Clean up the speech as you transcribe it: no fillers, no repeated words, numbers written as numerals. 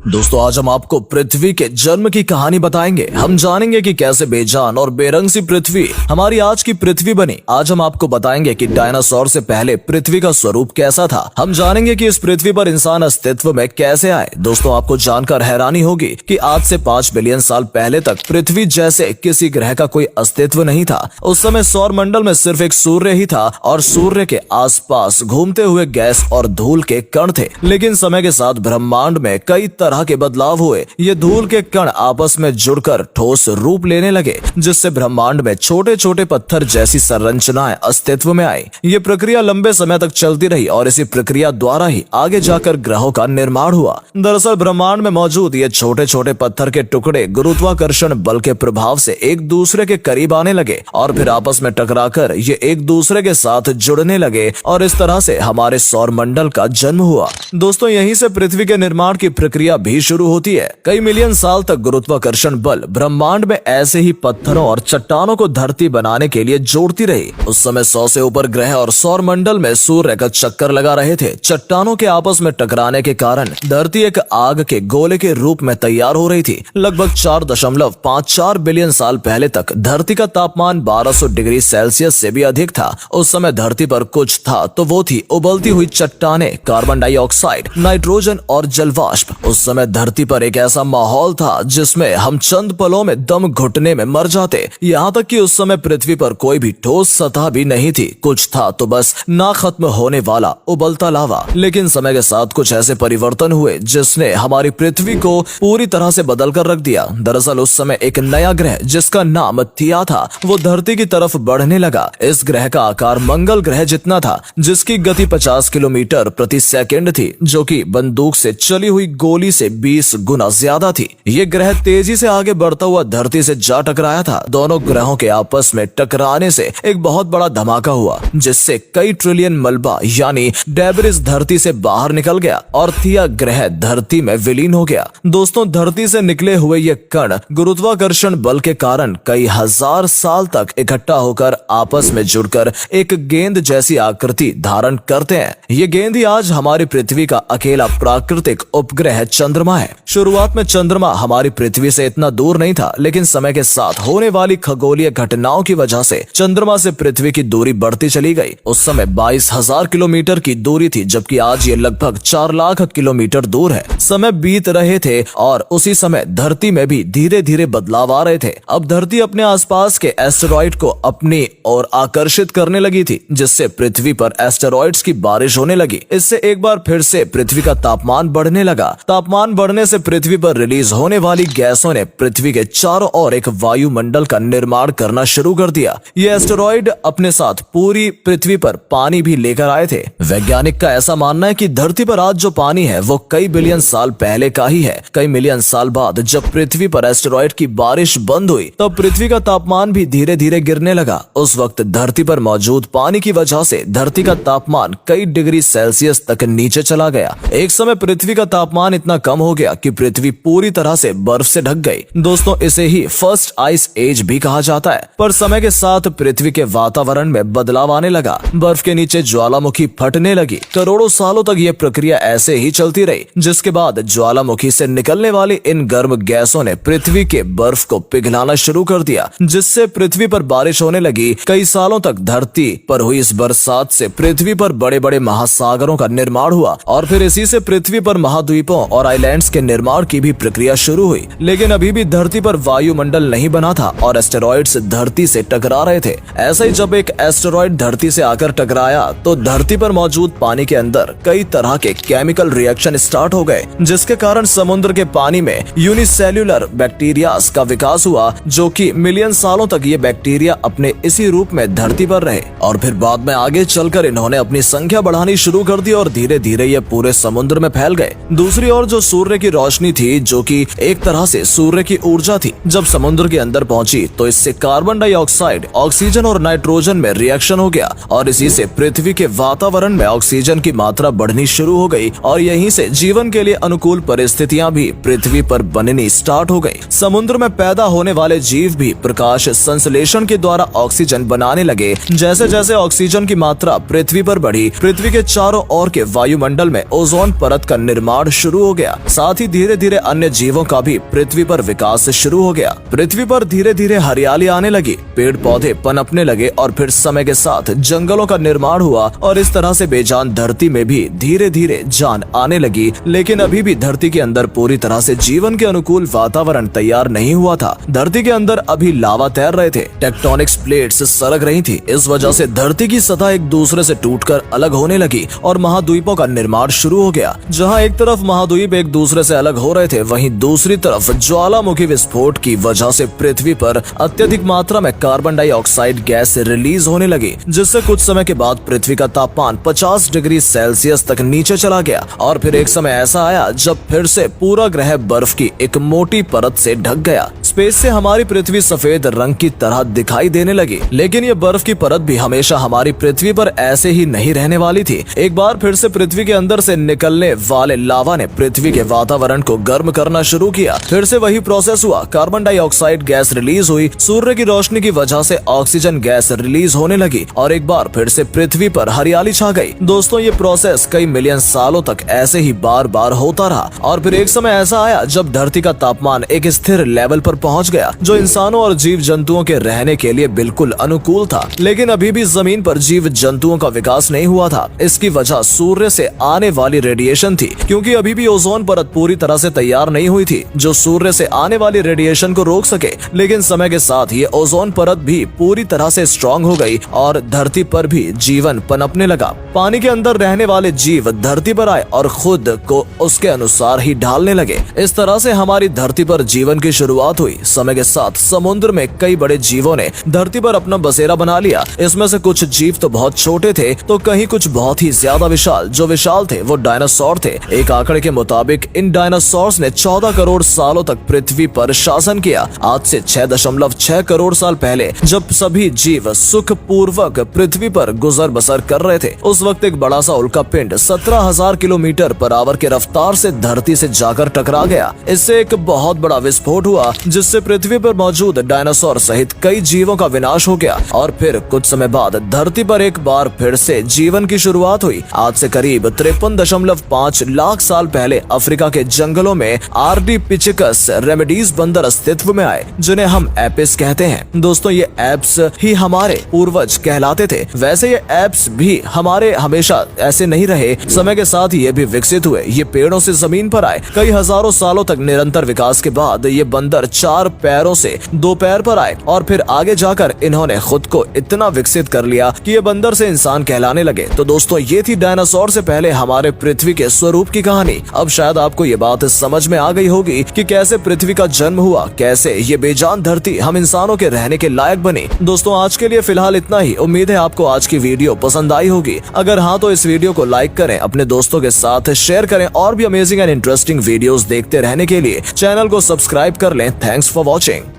दोस्तों आज हम आपको पृथ्वी के जन्म की कहानी बताएंगे। हम जानेंगे कि कैसे बेजान और बेरंग सी पृथ्वी हमारी आज की पृथ्वी बनी। आज हम आपको बताएंगे कि डायनासोर से पहले पृथ्वी का स्वरूप कैसा था। हम जानेंगे कि इस पृथ्वी पर इंसान अस्तित्व में कैसे आए। दोस्तों आपको जानकर हैरानी होगी कि आज से 5 बिलियन साल पहले तक पृथ्वी जैसे किसी ग्रह का कोई अस्तित्व नहीं था। उस समय सौर मंडल में सिर्फ एक सूर्य ही था और सूर्य के आसपास घूमते हुए गैस और धूल के कण थे। लेकिन समय के साथ ब्रह्मांड में कई तरह के बदलाव हुए। ये धूल के कण आपस में जुड़कर ठोस रूप लेने लगे, जिससे ब्रह्मांड में छोटे छोटे पत्थर जैसी संरचनाएं अस्तित्व में आई। ये प्रक्रिया लंबे समय तक चलती रही और इसी प्रक्रिया द्वारा ही आगे जाकर ग्रहों का निर्माण हुआ। दरअसल ब्रह्मांड में मौजूद ये छोटे छोटे पत्थर के टुकड़े गुरुत्वाकर्षण बल के प्रभाव से एक दूसरे के करीब आने लगे और फिर आपस में टकराकर ये एक दूसरे के साथ जुड़ने लगे और इस तरह से हमारे सौर मंडल का जन्म हुआ। दोस्तों यहीं से पृथ्वी के निर्माण की प्रक्रिया भी शुरू होती है। कई मिलियन साल तक गुरुत्वाकर्षण बल ब्रह्मांड में ऐसे ही पत्थरों और चट्टानों को धरती बनाने के लिए जोड़ती रही। उस समय 100 से ऊपर ग्रह और सौर मंडल में सूर्य का चक्कर लगा रहे थे। चट्टानों के आपस में टकराने के कारण धरती एक आग के गोले के रूप में तैयार हो रही थी। लगभग 4.54 बिलियन साल पहले तक धरती का तापमान 1200 डिग्री सेल्सियस से भी अधिक था। उस समय धरती पर कुछ था तो वो थी उबलती हुई चट्टानें, कार्बन डाइऑक्साइड, नाइट्रोजन और जलवाष्प। उस समय धरती पर एक ऐसा माहौल था जिसमें हम चंद पलों में दम घुटने में मर जाते। यहाँ तक कि उस समय पृथ्वी पर कोई भी ठोस सतह भी नहीं थी। कुछ था तो बस ना खत्म होने वाला उबलता लावा। लेकिन समय के साथ कुछ ऐसे परिवर्तन हुए जिसने हमारी पृथ्वी को पूरी तरह से बदल कर रख दिया। दरअसल उस समय एक नया ग्रह जिसका नाम थिया था वो धरती की तरफ बढ़ने लगा। इस ग्रह का आकार मंगल ग्रह जितना था, जिसकी गति 50 किलोमीटर प्रति सेकंड थी, जो कि बंदूक से चली हुई गोली से 20 गुना ज्यादा थी। ये ग्रह तेजी से आगे बढ़ता हुआ धरती से जा टकराया था। दोनों ग्रहों के आपस में टकराने से एक बहुत बड़ा धमाका हुआ, जिससे कई ट्रिलियन मलबा यानी डेब्रिस धरती से बाहर निकल गया और थिया ग्रह धरती में विलीन हो गया। दोस्तों धरती से निकले हुए ये कण गुरुत्वाकर्षण बल के कारण कई हजार साल तक इकट्ठा होकर आपस में जुड़कर एक गेंद जैसी आकृति धारण करते हैं। ये गेंद ही आज हमारी पृथ्वी का अकेला प्राकृतिक उपग्रह चंद्रमा है। शुरुआत में चंद्रमा हमारी पृथ्वी से इतना दूर नहीं था, लेकिन समय के साथ होने वाली खगोलीय घटनाओं की वजह से चंद्रमा से पृथ्वी की दूरी बढ़ती चली गई। उस समय 22,000 किलोमीटर की दूरी थी, जबकि आज ये लगभग 4 लाख किलोमीटर दूर है। समय बीत रहे थे और उसी समय धरती में भी धीरे धीरे बदलाव आ रहे थे। अब धरती अपने आसपास के एस्टेरॉइड को अपनी ओर आकर्षित करने लगी थी, जिससे पृथ्वी पर एस्टेरॉइड्स की बारिश होने लगी। इससे एक बार फिर से पृथ्वी का तापमान बढ़ने लगा। तापमान बढ़ने से पृथ्वी पर रिलीज होने वाली गैसों ने पृथ्वी के चारों ओर एक वायुमंडल का निर्माण करना शुरू कर दिया। ये एस्टेरॉइड अपने साथ पूरी पृथ्वी पर पानी भी लेकर आए थे। वैज्ञानिक का ऐसा मानना है कि धरती पर आज जो पानी है वो कई बिलियन साल पहले का ही है। कई मिलियन साल बाद जब पृथ्वी पर एस्टेरॉइड की बारिश बंद हुई तब पृथ्वी का तापमान भी धीरे धीरे गिरने लगा। उस वक्त धरती पर मौजूद पानी की वजह से धरती का तापमान कई डिग्री सेल्सियस तक नीचे चला गया। एक समय पृथ्वी का तापमान इतना कम हो गया कि पृथ्वी पूरी तरह से बर्फ से ढक गई। दोस्तों इसे ही फर्स्ट आइस एज भी कहा जाता है। पर समय के साथ पृथ्वी के वातावरण में बदलाव आने लगा। बर्फ के नीचे ज्वालामुखी फटने लगी। करोड़ों सालों तक ये प्रक्रिया ऐसे ही चलती रही, जिसके बाद ज्वालामुखी से निकलने वाली इन गर्म गैसों ने पृथ्वी के बर्फ को पिघलाना शुरू कर दिया, जिससे पृथ्वी पर बारिश होने लगी। कई सालों तक धरती पर हुई इस बरसात से पृथ्वी पर बड़े बड़े महासागरों का निर्माण हुआ और फिर इसी से पृथ्वी पर महाद्वीपों और आइलैंड्स के निर्माण की भी प्रक्रिया शुरू हुई। लेकिन अभी भी धरती पर वायुमंडल नहीं बना था और एस्टेरॉइड्स धरती से टकरा रहे थे। ऐसा ही जब एक एस्टेरॉइड धरती से आकर टकराया तो धरती पर मौजूद पानी के अंदर कई तरह के केमिकल रिएक्शन स्टार्ट हो गए, जिसके कारण समुद्र के पानी में यूनिसेल्युलर बैक्टीरिया का विकास हुआ, जो कि मिलियन सालों तक ये बैक्टीरिया अपने इसी रूप में धरती पर रहे और फिर बाद में आगे चलकर इन्होंने अपनी संख्या बढ़ानी शुरू कर दी और धीरे धीरे ये पूरे समुद्र में फैल गए। दूसरी ओर जो सूर्य की रोशनी थी, जो कि एक तरह से सूर्य की ऊर्जा थी, जब समुद्र के अंदर पहुंची तो इससे कार्बन डाइऑक्साइड, ऑक्सीजन और नाइट्रोजन में रिएक्शन हो गया और इसी से पृथ्वी के वातावरण में ऑक्सीजन की मात्रा बढ़नी शुरू हो गई और यहीं से जीवन के लिए अनुकूल परिस्थितियां भी पृथ्वी पर बननी स्टार्ट हो गई। समुद्र में पैदा होने वाले जीव भी प्रकाश संश्लेषण के द्वारा ऑक्सीजन बनाने लगे। जैसे जैसे ऑक्सीजन की मात्रा पृथ्वी पर बढ़ी, पृथ्वी के चारों ओर के वायुमंडल में ओजोन परत का निर्माण शुरू हो गया। गया। साथ ही धीरे धीरे अन्य जीवों का भी पृथ्वी पर विकास शुरू हो गया। पृथ्वी पर धीरे धीरे हरियाली आने लगी, पेड़ पौधे पनपने लगे और फिर समय के साथ जंगलों का निर्माण हुआ और इस तरह से बेजान धरती में भी धीरे धीरे जान आने लगी। लेकिन अभी भी धरती के अंदर पूरी तरह से जीवन के अनुकूल वातावरण तैयार नहीं हुआ था। धरती के अंदर अभी लावा तैर रहे थे, टेक्टोनिक्स प्लेट्स सरक रही थी। इस वजह से धरती की सतह एक दूसरे से टूटकर अलग होने लगी और महाद्वीपों का निर्माण शुरू हो गया। जहां एक तरफ महाद्वीप एक दूसरे से अलग हो रहे थे, वहीं दूसरी तरफ ज्वालामुखी विस्फोट की वजह से पृथ्वी पर अत्यधिक मात्रा में कार्बन डाइऑक्साइड गैस रिलीज होने लगी, जिससे कुछ समय के बाद पृथ्वी का तापमान 50 डिग्री सेल्सियस तक नीचे चला गया। और फिर एक समय ऐसा आया जब फिर से पूरा ग्रह बर्फ की एक मोटी परत से ढक गया। स्पेस से हमारी पृथ्वी सफेद रंग की तरह दिखाई देने लगी, लेकिन ये बर्फ की परत भी हमेशा हमारी पृथ्वी पर ऐसे ही नहीं रहने वाली थी। एक बार फिर से पृथ्वी के अंदर से निकलने वाले लावा ने पृथ्वी के वातावरण को गर्म करना शुरू किया। फिर से वही प्रोसेस हुआ, कार्बन डाइऑक्साइड गैस रिलीज हुई, सूर्य की रोशनी की वजह से ऑक्सीजन गैस रिलीज होने लगी और एक बार फिर से पृथ्वी पर हरियाली छा गई। दोस्तों, ये प्रोसेस कई मिलियन सालों तक ऐसे ही बार बार होता रहा और फिर एक समय ऐसा आया जब धरती का तापमान एक स्थिर लेवल पर पहुंच गया, जो इंसानों और जीव जंतुओं के रहने के लिए बिल्कुल अनुकूल था। लेकिन अभी भी जमीन पर जीव जंतुओं का विकास नहीं हुआ था। इसकी वजह सूर्य से आने वाली रेडिएशन थी, क्योंकि अभी भी ओजोन परत पूरी तरह से तैयार नहीं हुई थी जो सूर्य से आने वाली रेडिएशन को रोक सके। लेकिन समय के साथ ये ओजोन परत भी पूरी तरह से स्ट्रॉन्ग हो गई और धरती पर भी जीवन पनपने लगा। पानी के अंदर रहने वाले जीव धरती पर आए और खुद को उसके अनुसार ही ढालने लगे। इस तरह से हमारी धरती पर जीवन की शुरुआत हुई। समय के साथ समुद्र में कई बड़े जीवों ने धरती पर अपना बसेरा बना लिया। इसमें से कुछ जीव तो बहुत छोटे थे तो कहीं कुछ बहुत ही ज्यादा विशाल। जो विशाल थे वो डायनासोर थे। एक आंकड़े के मुताबिक इन डायनासोर्स ने 14 करोड़ सालों तक पृथ्वी पर शासन किया। आज से 6.6 करोड़ साल पहले जब सभी जीव सुख पूर्वक पृथ्वी पर गुजर बसर कर रहे थे, उस वक्त एक बड़ा सा उल्का पिंड 17,000 किलोमीटर पर आवर के रफ्तार से धरती से जाकर टकरा गया। इससे एक बहुत बड़ा विस्फोट हुआ जिससे पृथ्वी पर मौजूद डायनासोर सहित कई जीवों का विनाश हो गया और फिर कुछ समय बाद धरती पर एक बार फिर से जीवन की शुरुआत हुई। आज से करीब 53.5 लाख साल पहले अफ्रीका के जंगलों में आर्डिपिथिकस रेमेडीज बंदर अस्तित्व में आए, जिन्हें हम एपिस कहते हैं। दोस्तों, ये एप्स ही हमारे पूर्वज कहलाते थे। वैसे ये एप्स भी हमारे हमेशा ऐसे नहीं रहे, समय के साथ ये भी विकसित हुए। ये पेड़ों से जमीन पर आए। कई हजारों सालों तक निरंतर विकास के बाद ये बंदर 4 पैरों से 2 पैर पर आए और फिर आगे जाकर इन्होंने खुद को इतना विकसित कर लिया कि ये बंदर से इंसान कहलाने लगे। तो दोस्तों, ये थी डायनासोर से पहले हमारे पृथ्वी के स्वरूप की कहानी। अब शायद आपको ये बात समझ में आ गई होगी कि कैसे पृथ्वी का जन्म हुआ, कैसे ये बेजान धरती हम इंसानों के रहने के लायक बनी। दोस्तों, आज के लिए फिलहाल इतना ही। उम्मीद है आपको आज की वीडियो पसंद आई होगी। अगर हाँ तो इस वीडियो को लाइक करें, अपने दोस्तों के साथ शेयर करें और भी अमेजिंग एंड इंटरेस्टिंग वीडियोस देखते रहने के लिए चैनल को सब्सक्राइब कर लें। Thanks for watching.